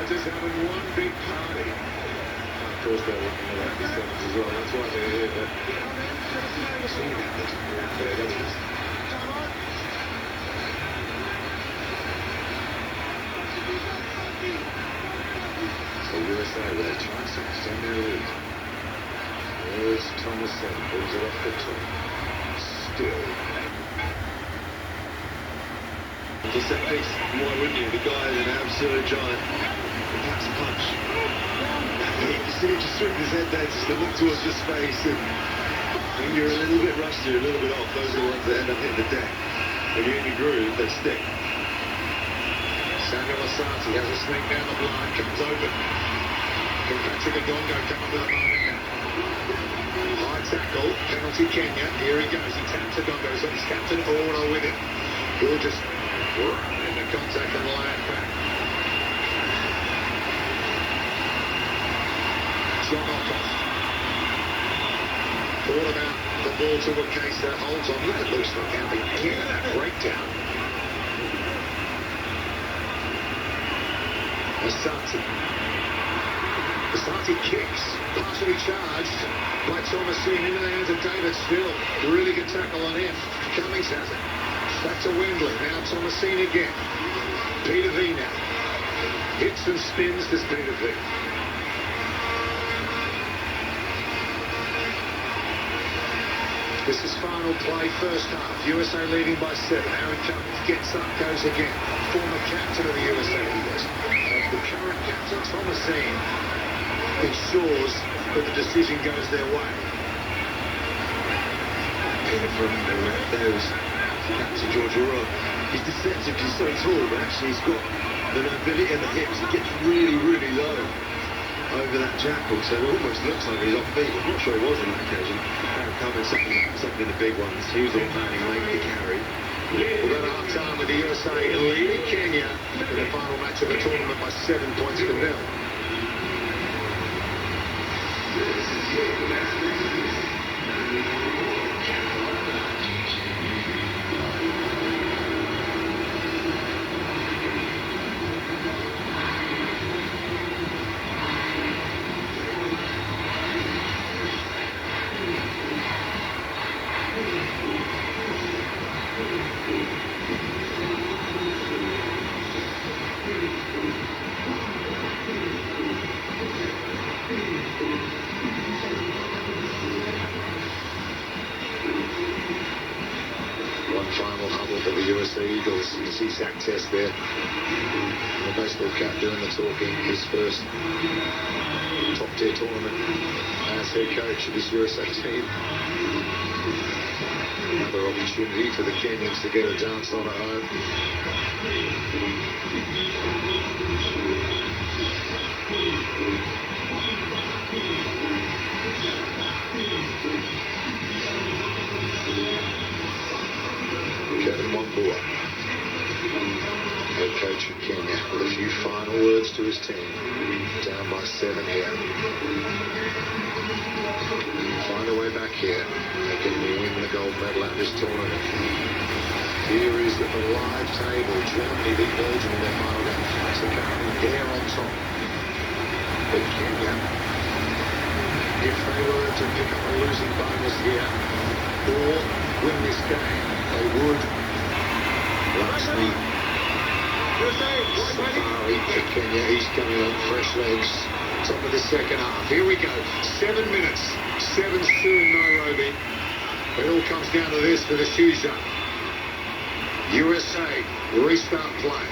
supporters having one big party. Of course, they're looking at the sevens as well. That's why they're here. But seeing that looks unfair, doesn't it? So USA with a chance to extend their lead. There's Thomason, pulls it off the top. Still. Just that piece, why wouldn't you? The guy is an absolute giant. He packs a punch. You see him just swing his head down, just to look towards your space, and when you're a little bit rusty, a little bit off, those are the ones that end up hitting the deck. When you're in your groove, they stick. Samuel Asante has a snake down the blind, comes open. Can Patrick Adongo come up with a moment now? High tackle, penalty Kenya. Here he goes, he taps Adongo, so he's captain Orno with it. He'll just in the contact and line back. John Okoth. Thought about the ball to a case that holds on. Look, it looks like how they get that breakdown. Asante kicks, partially charged by Thomason into the hands of David Still. Really good tackle on him. Cummings has it. Back to Wembley. Now Thomason again. Peter V now. Hits and spins this Peter V. This is final play, first half. USA leading by 7. Aaron Cummings gets up, goes again. Former captain of the USA he was. The current captain, Thomason, ensures that the decision goes their way. Peter from there was Captain George O'Rourke. He's deceptive, he's so tall, but actually he's got the mobility and the hips. He gets really, really low over that jackal, so it almost looks like he's off feet. I'm not sure he was on that occasion. Aaron Cummings, something in the big ones. He was the one planning length to carry. We've got a half time with the USA leading Kenya in the final match of the tournament by 7 points to 0. Final huddle for the USA Eagles. You see Zach Test there, the baseball cap doing the talking. His first top-tier tournament as head coach of his USA team. Another opportunity for the Kenyans to get a dance on at home. Kevin Wambua, head coach of Kenya, with a few final words to his team. Down by 7 here. Find a way back here. They can win the gold medal at this tournament. Here is the live table. Germany beat Belgium in their final game. So currently they're on top. But Kenya, if they were to pick up a losing bonus here or win this game, they would. Lastly, Safari for Kenya. He's coming on fresh legs. Top of the second half. Here we go. 7 minutes. 7-2 in Nairobi. It all comes down to this for the Shuja. USA restart play.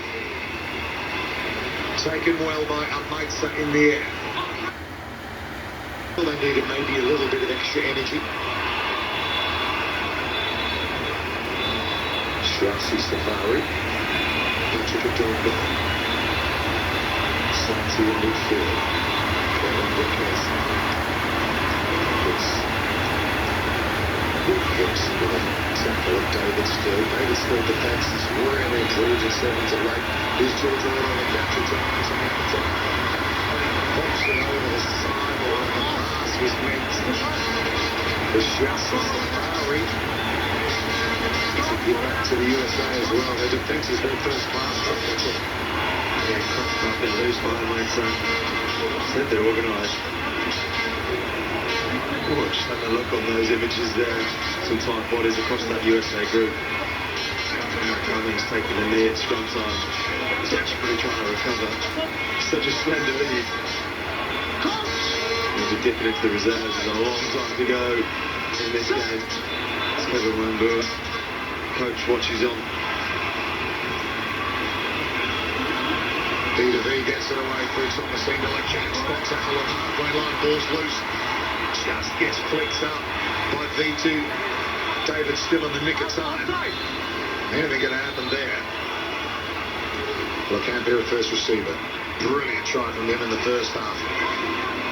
Taken well by Amaitsa in the air. Well, they needed maybe a little bit of extra energy. Shasi Safari, Patrick Adongo, Santi in midfield, Kevin Vickers, good hits with a tackle of David Still. David Still defence is really improved in 7 to late. Here's George Orr on the capture drive on the top. Pops it over the sideline. The pass was meant for Shasi Safari. Get back to the USA as well. Their defence has been first class. Yeah, been loose behind my son. Said they're organised. Oh, just having a look on those images there. Some tight bodies across that USA group. Cummings taking a knee at scrum time. He's actually trying to recover. Such a slender lead. He'll be dipping into the reserves. There's a long time to go in this game. It's Kevin Wambua. Coach watches on. B2V gets it away through Thomas Engel. A catch spots out on halfway line. Ball's loose. Just gets flicked up by V2. David still in the nick of time. Anything going to happen there? Locampia at first receiver. Brilliant try from him in the first half.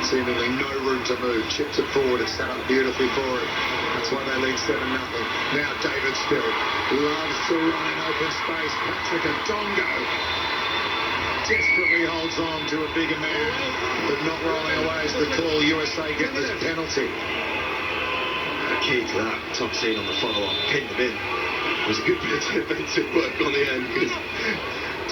Seemingly no room to move. Chips it forward. It's set up beautifully for him. That's why they lead 7-0. Now David still loves to run in open space. Patrick Adongo desperately holds on to a bigger man, but not rolling away as the call. USA get this penalty. The key to that, top scene on the follow-up, pinned them in. It was a good bit of defensive work on the end, because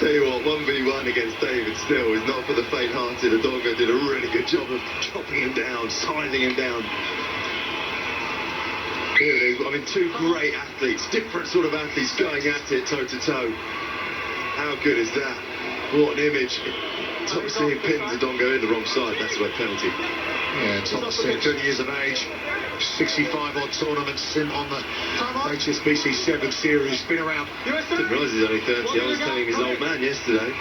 tell you what, 1v1 against David still is not for the faint-hearted. Adongo did a really good job of chopping him down, sizing him down. Here it is. I mean, two great athletes, different sort of athletes going at it toe-to-toe. How good is that? What an image. Thompson pins Adongo in the wrong side. That's where penalty. Yeah, Thompson, 30 years of age, 65 odd tournaments in on the HSBC 7 series. Been around. Didn't realise he's only 30. I was telling his old man yesterday.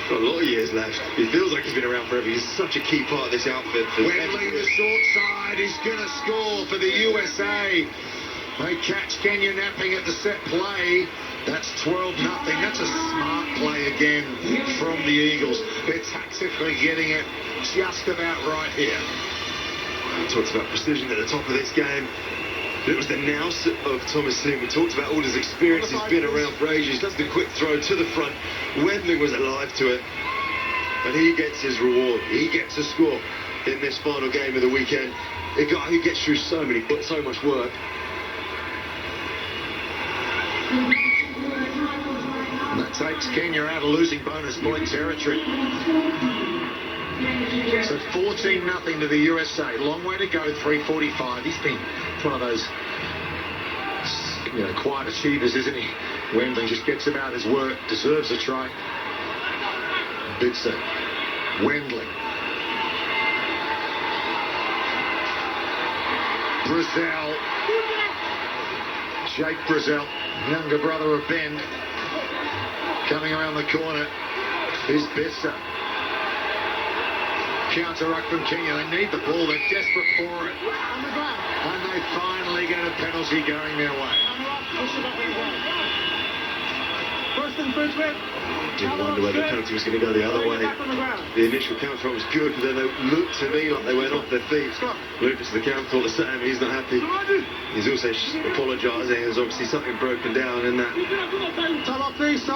Got a lot of years left. He feels like he's been around forever. He's such a key part of this outfit. Wembley, the short side, is going to score for the USA. They catch Kenyan napping at the set play. That's 12-0. That's a smart play again from the Eagles. They're tactically getting it just about right here. We talked about precision at the top of this game. It was the nous of Thomas Sim. We talked about all his experience. He's been around for ages. Does the quick throw to the front. Wembley was alive to it. And he gets his reward. He gets a score in this final game of the weekend. A guy who gets through so much work. And that takes Kenya out of losing bonus point territory. So 14-0 to the USA. Long way to go, 3:45. He's been one of those, quiet achievers, isn't he? Wembley just gets about his work, deserves a try. Bitzer. Wembley. Brazil. Jake Brazil, younger brother of Ben. Coming around the corner is Bitzer. Counter ruck from Kenya. They need the ball. They're desperate for it. And they finally get a penalty going their way. Didn't wonder whether the penalty was going to go the other way. The initial counter was good, but then it looked to me like they went off their feet. Lucas, the counter, thought the same. He's not happy. He's also apologising. There's obviously something broken down in that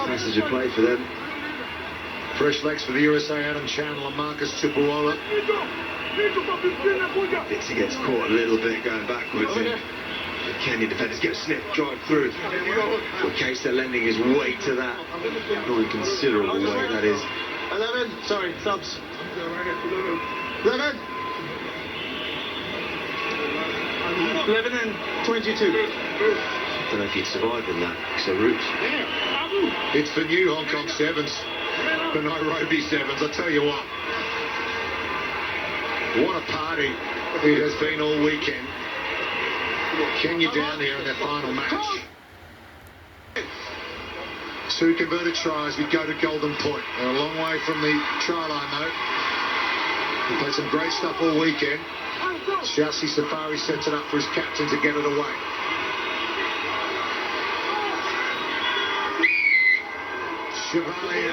passage of play for them. Fresh legs for the USA, Adam Chandler and Marcus Chupuola. Dixie gets caught a little bit going backwards. And the Kenyan defenders get a sniff, drive through. For case they're lending his weight to that. Not a considerable weight, that is. 11, sorry, subs. 11. 11 and 22. I don't know if he'd survive in that, so roots. It's the new Hong Kong Sevens, the Nairobi Sevens. I tell you what a party it has been all weekend. Kenya down here in their final match. 2 converted tries, we go to Golden Point. They're a long way from the try line though. He played some great stuff all weekend. Shasi Safari sets it up for his captain to get it away. Chevalier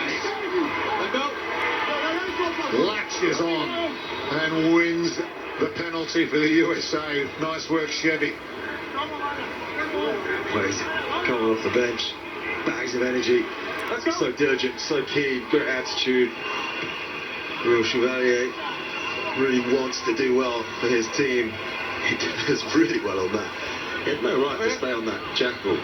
latches on and wins the penalty for the USA. Nice work, Chevy. Plays coming off the bench, bags of energy, so diligent, so keen, great attitude. Real Chevalier really wants to do well for his team. He does really well on that. He had no right to stay on that jackal.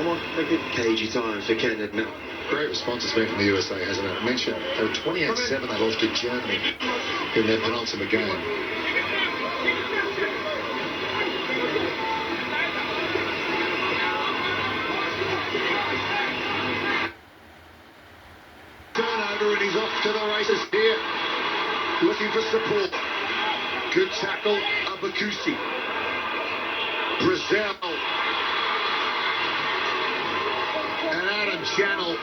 One more. Thank you. Cagey times for Kenyan now. Great response has been from the USA, hasn't it? I mentioned they were 28-7, they lost to Germany in their penultimate game. Turnover, and he's off to the races here, looking for support. Good tackle, Abakusi. Brazil. And Adam Channel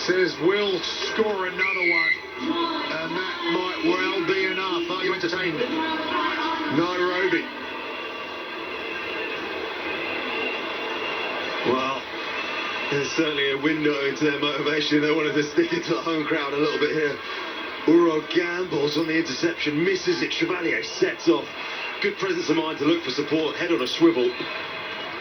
says we'll score another one, and that might well be enough. Are you entertained? Nairobi. Well, there's certainly a window into their motivation. They wanted to stick it to the home crowd a little bit here. Uro gambles on the interception, misses it. Chevalier sets off. Good presence of mind to look for support, head on a swivel.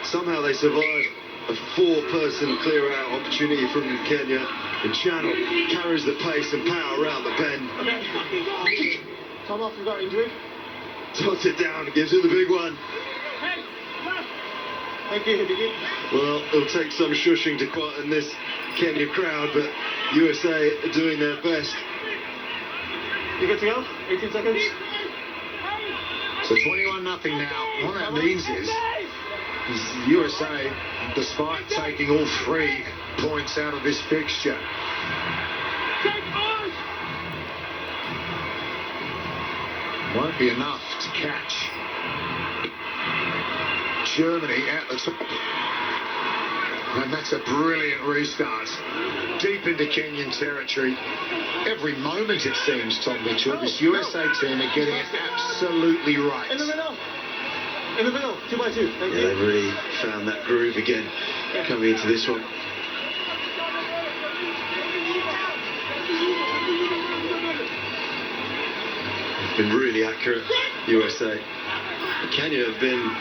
Somehow they survive a four-person clear-out opportunity from Kenya. And Channel carries the pace and power around the bend. Okay. Come off, you got injury. Tots it down, gives it the big one. Thank you, Hideki. Well, it'll take some shushing to quieten this Kenya crowd, but USA are doing their best. You good to go? 18 seconds. So 21-0 now. What that means is USA, despite taking all 3 points out of this fixture, won't be enough to catch Germany at the top. And that's a brilliant restart. Deep into Kenyan territory. Every moment, it seems, Tom Mitchell, this USA team are getting it absolutely right. In the middle. In the middle. 2 by 2. Thank you. They've really found that groove again coming into this one. They've been really accurate, USA. Kenya have been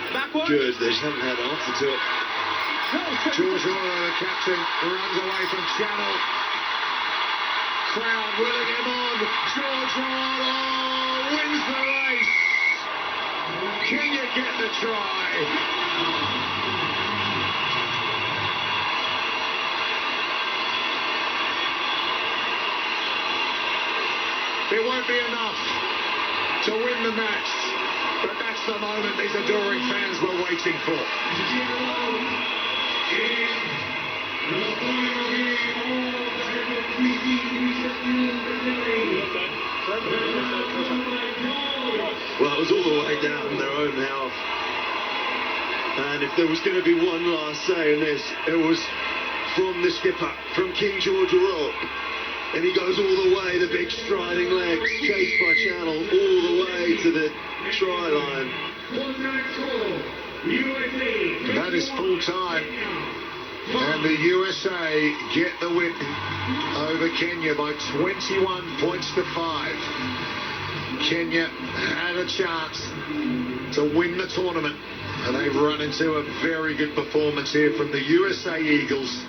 good, they just haven't had an answer to it. George Oro, the captain, runs away from Channel. Crowd willing him on. George Oro wins the race. Kenya get the try. It won't be enough to win the match, but that's the moment these adoring fans were waiting for. Well, it was all the way down their own half. And if there was going to be one last say in this, it was from the skipper, from King George O'Rourke. And he goes all the way, the big striding legs, chased by Channel, all the way to the try line. That is full time. And the USA get the win over Kenya by 21 points to 5. Kenya had a chance to win the tournament, and they've run into a very good performance here from the USA Eagles.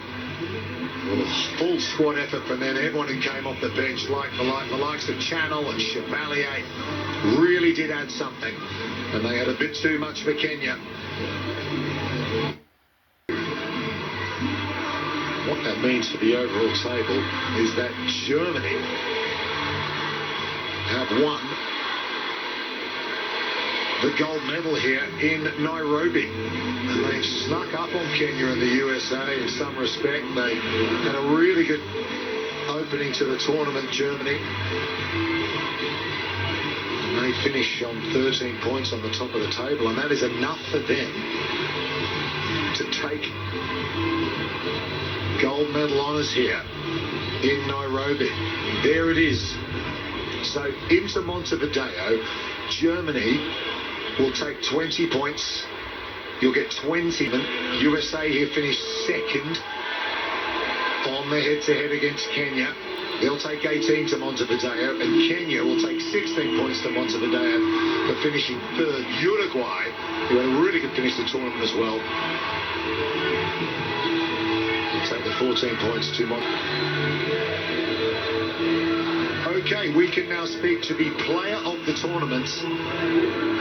Well, a full squad effort from them. Everyone who came off the bench, like the likes of Channel and Chevalier, really did add something. And they had a bit too much for Kenya. What that means for the overall table is that Germany have won the gold medal here in Nairobi. And they snuck up on Kenya and the USA in some respect. They had a really good opening to the tournament, Germany. And they finish on 13 points on the top of the table, and that is enough for them to take gold medal honours here in Nairobi. There it is. So into Montevideo, Germany will take 20 points. You'll get 20. USA here finished second on the head-to-head against Kenya. They'll take 18 to Montevideo, and Kenya will take 16 points to Montevideo for finishing third. Uruguay, who had a really good finish to the tournament as well, will take the 14 points to Montevideo. Okay, we can now speak to the player of the tournament,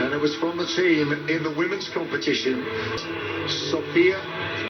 and it was from the team in the women's competition, Sophia